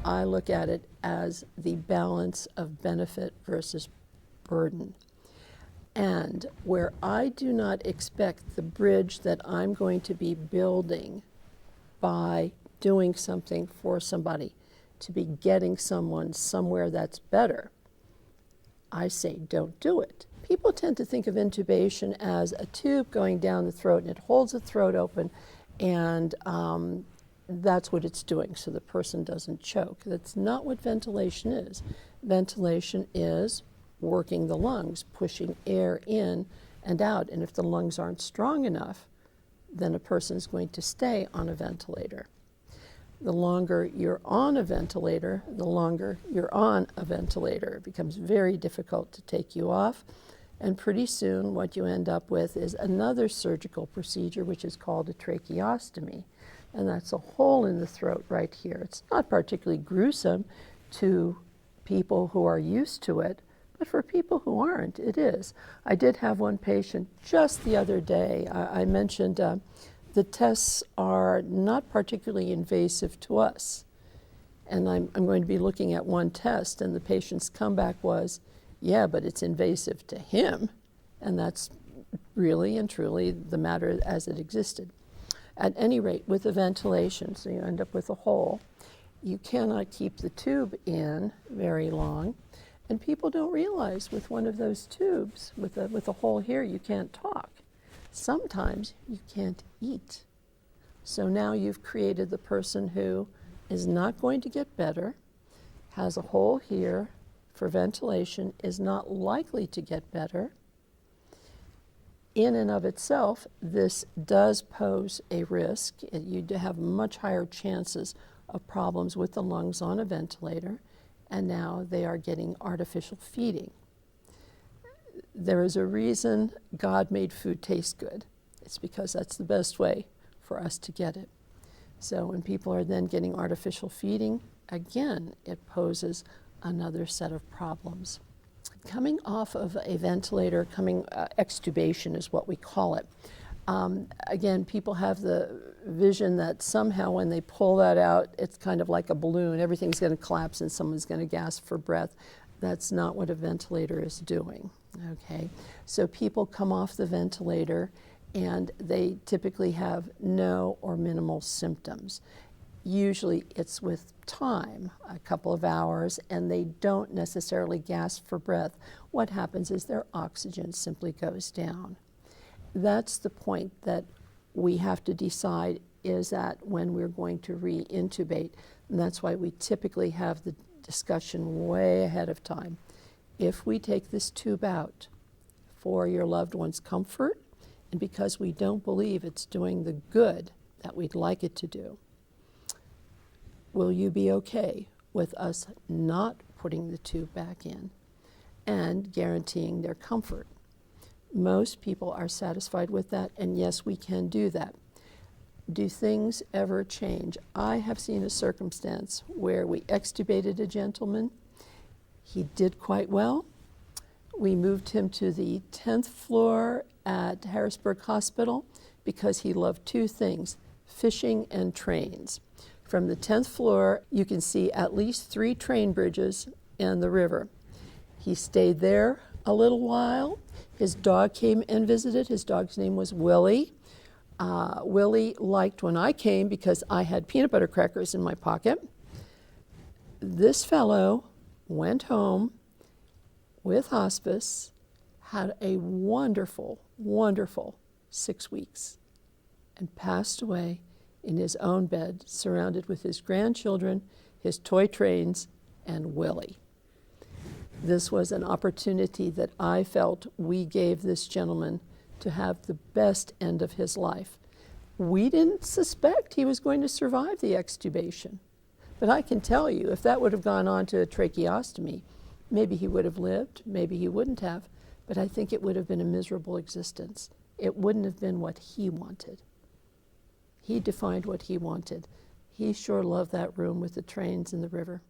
I look at it as the balance of benefit versus burden. And where I do not expect the bridge that I'm going to be building by doing something for somebody to be getting someone somewhere that's better, I say don't do it. People tend to think of intubation as a tube going down the throat and it holds the throat open, and that's what it's doing so the person doesn't choke. That's not what ventilation is. Ventilation is working the lungs, pushing air in and out, and if the lungs aren't strong enough, then a person is going to stay on a ventilator. The longer you're on a ventilator, the longer you're on a ventilator. It becomes very difficult to take you off, and pretty soon what you end up with is another surgical procedure, which is called a tracheostomy, and that's a hole in the throat right here. It's not particularly gruesome to people who are used to it, but for people who aren't, it is. I did have one patient just the other day. I mentioned the tests are not particularly invasive to us. And I'm going to be looking at one test, and the patient's comeback was, yeah, but it's invasive to him. And that's really and truly the matter as it existed. At any rate, with the ventilation, so you end up with a hole, you cannot keep the tube in very long. And people don't realize with one of those tubes, with a hole here, you can't talk. Sometimes you can't eat. So now you've created the person who is not going to get better, has a hole here for ventilation, is not likely to get better. In and of itself, this does pose a risk. You have much higher chances of problems with the lungs on a ventilator, and now they are getting artificial feeding. There is a reason God made food taste good. It's because that's the best way for us to get it. So when people are then getting artificial feeding, again, it poses another set of problems. Coming off of a ventilator, extubation is what we call it. Again, people have the vision that somehow when they pull that out, it's kind of like a balloon. Everything's going to collapse and someone's going to gasp for breath. That's not what a ventilator is doing, okay? So people come off the ventilator and they typically have no or minimal symptoms. Usually it's with time, a couple of hours, and they don't necessarily gasp for breath. What happens is their oxygen simply goes down. That's the point that we have to decide is that when we're going to re-intubate, and that's why we typically have the discussion way ahead of time. If we take this tube out for your loved one's comfort, and because we don't believe it's doing the good that we'd like it to do, will you be okay with us not putting the tube back in and guaranteeing their comfort? Most people are satisfied with that, and yes, we can do that. Do things ever change? I have seen a circumstance where we extubated a gentleman. He did quite well. We moved him to the 10th floor at Harrisburg Hospital because he loved two things, fishing and trains. From the 10th floor, you can see at least 3 train bridges and the river. He stayed there a little while. His dog came and visited. His dog's name was Willie. Willie liked when I came because I had peanut butter crackers in my pocket. This fellow went home with hospice, had a wonderful, wonderful 6 weeks, and passed away in his own bed, surrounded with his grandchildren, his toy trains, and Willie. This was an opportunity that I felt we gave this gentleman to have the best end of his life. We didn't suspect he was going to survive the extubation. But I can tell you, if that would have gone on to a tracheostomy, maybe he would have lived, maybe he wouldn't have, but I think it would have been a miserable existence. It wouldn't have been what he wanted. He defined what he wanted. He sure loved that room with the trains and the river.